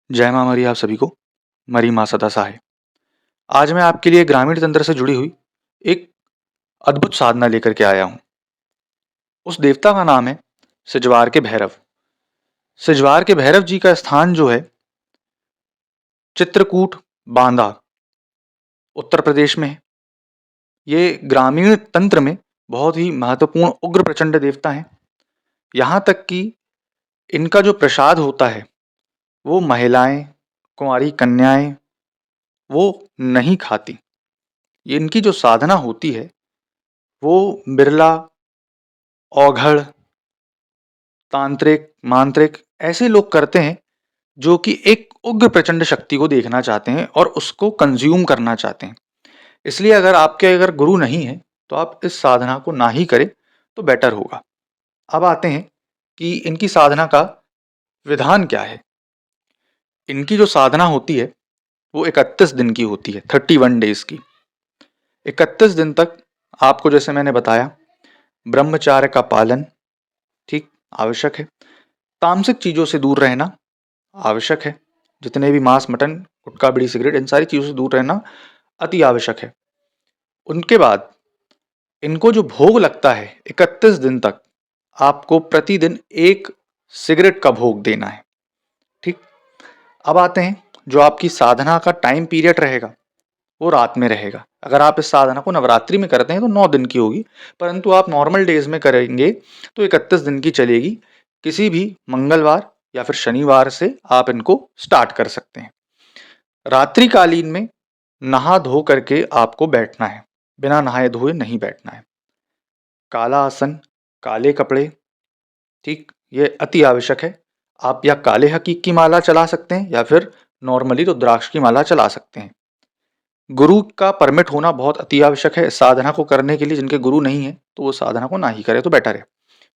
जय माँ मरी आप सभी को। मरी माँ सदा सहाय। आज मैं आपके लिए ग्रामीण तंत्र से जुड़ी हुई एक अद्भुत साधना लेकर के आया हूँ। उस देवता का नाम है सिजवार के भैरव। सिजवार के भैरव जी का स्थान जो है चित्रकूट बांदा उत्तर प्रदेश में है। ये ग्रामीण तंत्र में बहुत ही महत्वपूर्ण उग्र प्रचंड देवता हैं। यहाँ तक कि इनका जो प्रसाद होता है वो महिलाएं, कुंवारी कन्याएं वो नहीं खाती। ये इनकी जो साधना होती है वो बिरला, औघड़, तांत्रिक, मांत्रिक ऐसे लोग करते हैं जो कि एक उग्र प्रचंड शक्ति को देखना चाहते हैं और उसको कंज्यूम करना चाहते हैं। इसलिए अगर गुरु नहीं है तो आप इस साधना को ना ही करें तो बेटर होगा। अब आते हैं कि इनकी साधना का विधान क्या है। इनकी जो साधना होती है वो 31 दिन की होती है, 31 डेज की। 31 दिन तक आपको, जैसे मैंने बताया, ब्रह्मचार्य का पालन ठीक आवश्यक है। तामसिक चीजों से दूर रहना आवश्यक है। जितने भी मांस, मटन, गुटखा, बीड़ी, सिगरेट, इन सारी चीजों से दूर रहना अति आवश्यक है। उनके बाद इनको जो भोग लगता है 31 दिन तक, आपको प्रतिदिन एक सिगरेट का भोग देना है। ठीक। अब आते हैं, जो आपकी साधना का टाइम पीरियड रहेगा वो रात में रहेगा। अगर आप इस साधना को नवरात्रि में करते हैं तो 9 दिन की होगी, परंतु आप नॉर्मल डेज में करेंगे तो 31 दिन की चलेगी। किसी भी मंगलवार या फिर शनिवार से आप इनको स्टार्ट कर सकते हैं। रात्रि कालीन में नहा धो करके आपको बैठना है, बिना नहाए धोए नहीं बैठना है। काला आसन, काले कपड़े, ठीक, ये अति आवश्यक है। आप या काले हकीक की माला चला सकते हैं या फिर नॉर्मली रुद्राक्ष की माला चला सकते हैं। गुरु का परमिट होना बहुत अति आवश्यक है इस साधना को करने के लिए। जिनके गुरु नहीं है तो वो साधना को ना ही करे तो बेटर है।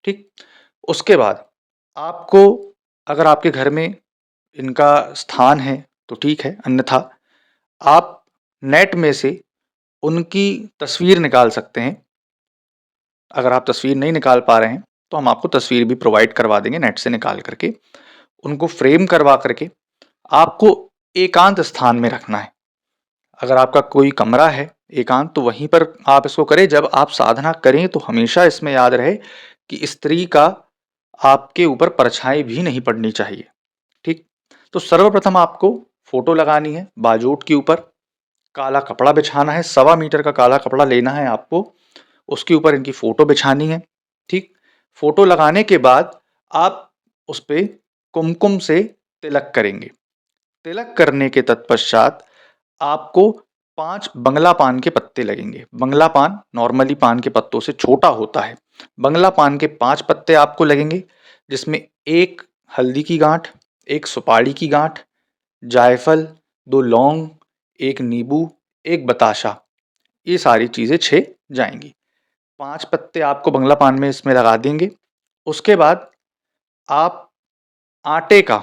ठीक। उसके बाद आपको, अगर आपके घर में इनका स्थान है तो ठीक है, अन्यथा आप नेट में से उनकी तस्वीर निकाल सकते हैं। अगर आप तस्वीर नहीं निकाल पा रहे हैं तो हम आपको तस्वीर भी प्रोवाइड करवा देंगे नेट से निकाल करके। उनको फ्रेम करवा करके आपको एकांत स्थान में रखना है। अगर आपका कोई कमरा है एकांत, तो वहीं पर आप इसको करें। जब आप साधना करें तो हमेशा इसमें याद रहे कि स्त्री का आपके ऊपर परछाई भी नहीं पड़नी चाहिए। ठीक। तो सर्वप्रथम आपको फोटो लगानी है बाजूट के ऊपर। काला कपड़ा बिछाना है, 1.25 मीटर का काला कपड़ा लेना है आपको। उसके ऊपर इनकी फोटो बिछानी है। ठीक। फोटो लगाने के बाद आप उस पे कुमकुम से तिलक करेंगे। तिलक करने के तत्पश्चात आपको 5 बंगला पान के पत्ते लगेंगे। बंगला पान नॉर्मली पान के पत्तों से छोटा होता है। बंगला पान के 5 पत्ते आपको लगेंगे, जिसमें एक हल्दी की गांठ, एक सुपारी की गांठ, जायफल, 2 लौंग, एक नींबू, एक बताशा, ये सारी चीजें 6 जाएंगी। 5 पत्ते आपको बंगला पान में इसमें लगा देंगे। उसके बाद आप आटे का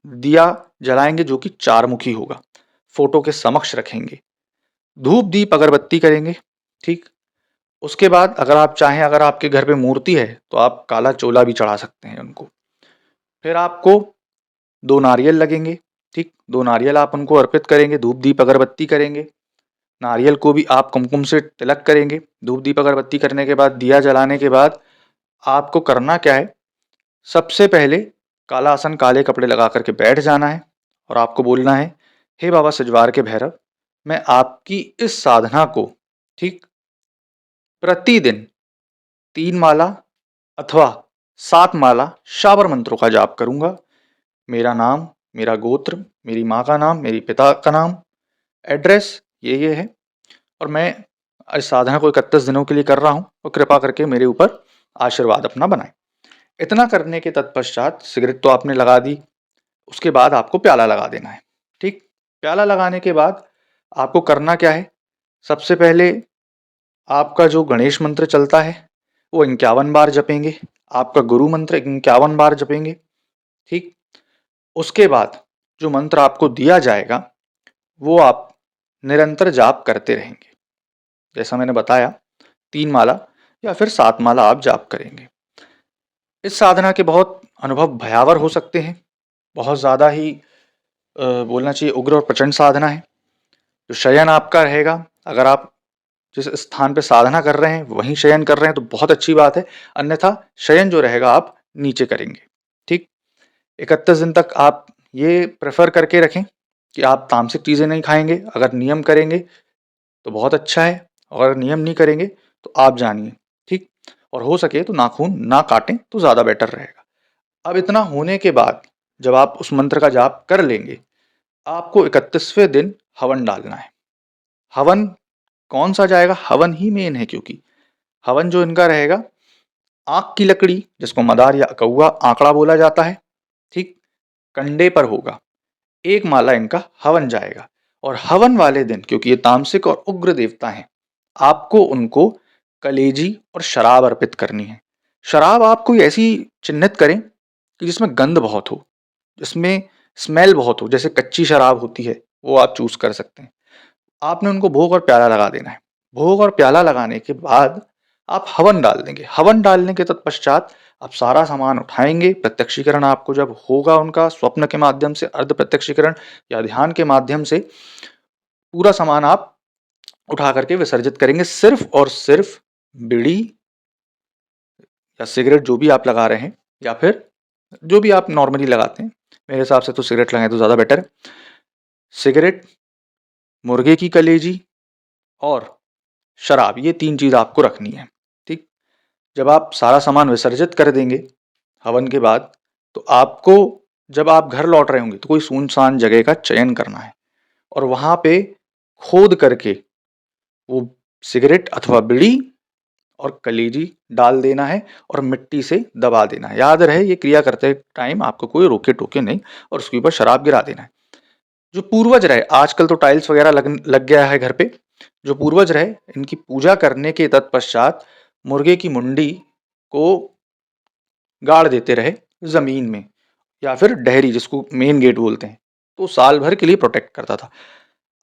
दिया जलाएंगे जो कि 4 मुखी होगा। फोटो के समक्ष रखेंगे। धूप दीप अगरबत्ती करेंगे। ठीक। उसके बाद अगर आप चाहें, अगर आपके घर पे मूर्ति है तो आप काला चोला भी चढ़ा सकते हैं उनको। फिर आपको 2 नारियल लगेंगे। ठीक, 2 नारियल आप उनको अर्पित करेंगे, धूप दीप अगरबत्ती करेंगे। नारियल को भी आप कुमकुम से तिलक करेंगे। धूप दीप अगरबत्ती करने के बाद, दिया जलाने के बाद आपको करना क्या है, सबसे पहले काला आसन, काले कपड़े लगा करके बैठ जाना है और आपको बोलना है, हे बाबा सिजवार के भैरव, मैं आपकी इस साधना को, ठीक, प्रतिदिन 3 माला अथवा 7 माला शाबर मंत्रों का जाप करूंगा। मेरा नाम, मेरा गोत्र, मेरी माँ का नाम, मेरी पिता का नाम, एड्रेस ये है, और मैं इस साधना को 31 दिनों के लिए कर रहा हूँ और कृपा करके मेरे ऊपर आशीर्वाद अपना बनाए। इतना करने के तत्पश्चात सिगरेट तो आपने लगा दी। उसके बाद आपको प्याला लगा देना है। ठीक। प्याला लगाने के बाद आपको करना क्या है, सबसे पहले आपका जो गणेश मंत्र चलता है वो 51 बार जपेंगे। आपका गुरु मंत्र 51 बार जपेंगे। ठीक। उसके बाद जो मंत्र आपको दिया जाएगा वो आप निरंतर जाप करते रहेंगे। जैसा मैंने बताया, 3 माला या फिर 7 माला आप जाप करेंगे। इस साधना के बहुत अनुभव भयावर हो सकते हैं, बहुत ज़्यादा ही बोलना चाहिए उग्र और प्रचंड साधना है। जो शयन आपका रहेगा, अगर आप जिस स्थान पे साधना कर रहे हैं वहीं शयन कर रहे हैं तो बहुत अच्छी बात है, अन्यथा शयन जो रहेगा आप नीचे करेंगे। ठीक, 31 दिन तक आप ये प्रेफर करके रखें कि आप तामसिक चीज़ें नहीं खाएंगे। अगर नियम करेंगे तो बहुत अच्छा है, और अगर नियम नहीं करेंगे तो आप जानिए। ठीक, और हो सके तो नाखून ना काटें तो ज़्यादा बेटर रहेगा। अब इतना होने के बाद जब आप उस मंत्र का जाप कर लेंगे, आपको 31वें दिन हवन डालना है। हवन कौन सा जाएगा? हवन ही मेन है, क्योंकि हवन जो इनका रहेगा, आक की लकड़ी जिसको मदार या अकौआ आंकड़ा बोला जाता है, ठीक, कंडे पर होगा। एक माला इनका हवन जाएगा, और हवन वाले दिन क्योंकि ये तामसिक और उग्र देवता हैं, आपको उनको कलेजी और शराब अर्पित करनी है। शराब आप कोई ऐसी चिन्हित करें कि जिसमें गंध बहुत हो, जिसमें स्मेल बहुत हो, जैसे कच्ची शराब होती है वो आप चूज कर सकते हैं। आपने उनको भोग और प्याला लगा देना है। भोग और प्याला लगाने के बाद आप हवन डाल देंगे। हवन डालने के तत्पश्चात आप सारा सामान उठाएंगे। प्रत्यक्षीकरण आपको जब होगा उनका स्वप्न के माध्यम से, अर्ध प्रत्यक्षीकरण या ध्यान के माध्यम से, पूरा सामान आप उठा करके विसर्जित करेंगे। सिर्फ और सिर्फ बीड़ी या सिगरेट जो भी आप लगा रहे हैं, या फिर जो भी आप नॉर्मली लगाते हैं, मेरे हिसाब से तो सिगरेट लगाएं तो ज़्यादा बेटर है। सिगरेट, मुर्गे की कलेजी और शराब, ये 3 चीज़ आपको रखनी है। ठीक, जब आप सारा सामान विसर्जित कर देंगे हवन के बाद, तो आपको जब आप घर लौट रहे होंगे तो कोई सुनसान जगह का चयन करना है, और वहाँ पे खोद करके वो सिगरेट अथवा बीड़ी और कलेजी डाल देना है और मिट्टी से दबा देना है। याद रहे ये क्रिया करते टाइम आपको कोई रोके टोके नहीं, और उसके ऊपर शराब गिरा देना है। जो पूर्वज रहे, आजकल तो टाइल्स वगैरह लग गया है घर पे, जो पूर्वज रहे इनकी पूजा करने के तत्पश्चात मुर्गे की मुंडी को गाड़ देते रहे जमीन में, या फिर डहरी जिसको मेन गेट बोलते हैं, तो साल भर के लिए प्रोटेक्ट करता था।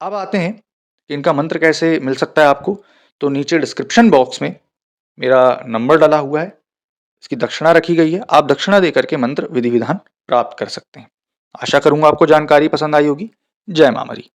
अब आते हैं कि इनका मंत्र कैसे मिल सकता है आपको। तो नीचे डिस्क्रिप्शन बॉक्स में मेरा नंबर डाला हुआ है, इसकी दक्षिणा रखी गई है, आप दक्षिणा दे करके मंत्र विधि विधान प्राप्त कर सकते हैं। आशा करूंगा आपको जानकारी पसंद आई होगी। जय मां मरी।